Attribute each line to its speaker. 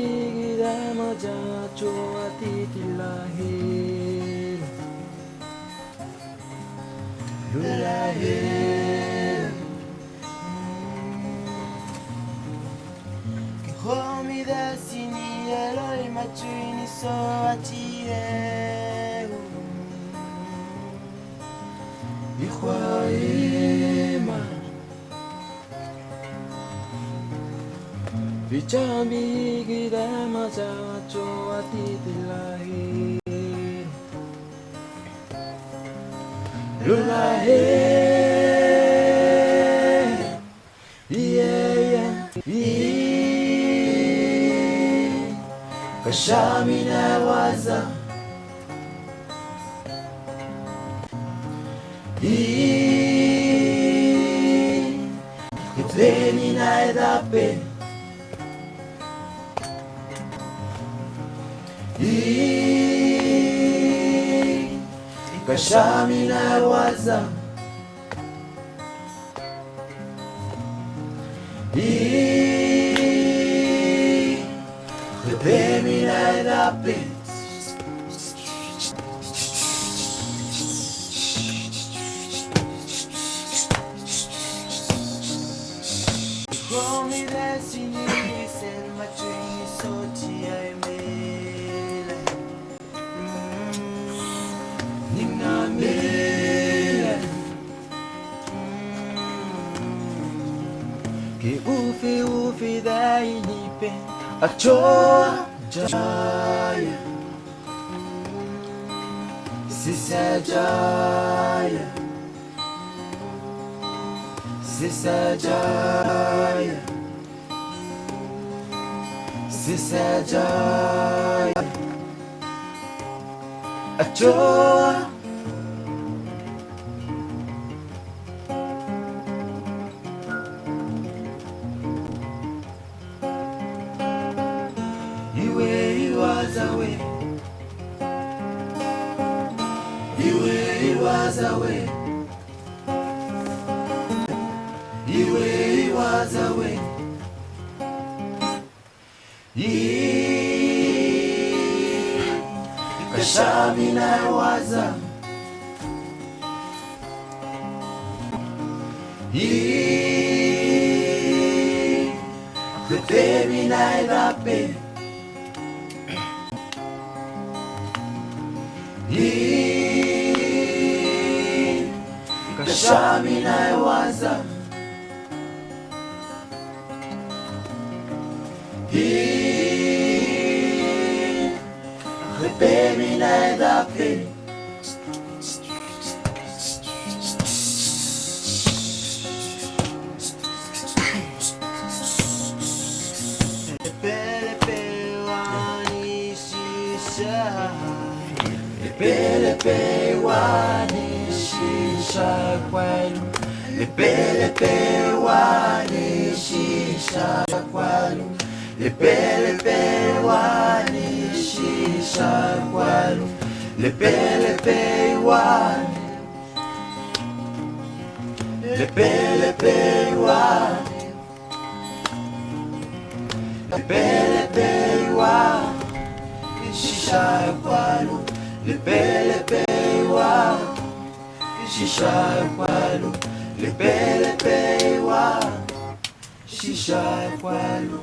Speaker 1: 비기다마자 좋아 티틸라히 룰라히 Homida sini eloi machuini so atie Ikhwaima Vichambi gidama jacho atitilahi Lulahe Kashami na waza Kuteni na edape Kashami na waza Kuteni na edape Come desini ser machuini soti ai mele Nina mele Ki ufi dai nipe Achoa jaya Sisa jaya Sisa jaya Sisa jaya Achoa Iwe iwazawe Iwe iwazawe Iwe iwazawe Kashami na waza Kutemi na edape Kashami na waza Kutemi na edape Lepe wani shisha kwalu Lepe wani shisha kwalu Lepe wani shisha kwalu Lepe wani Lepe wani Lepe wani shisha kwalu Lepe wa shisha kwalu Lepe wa shisha kwalu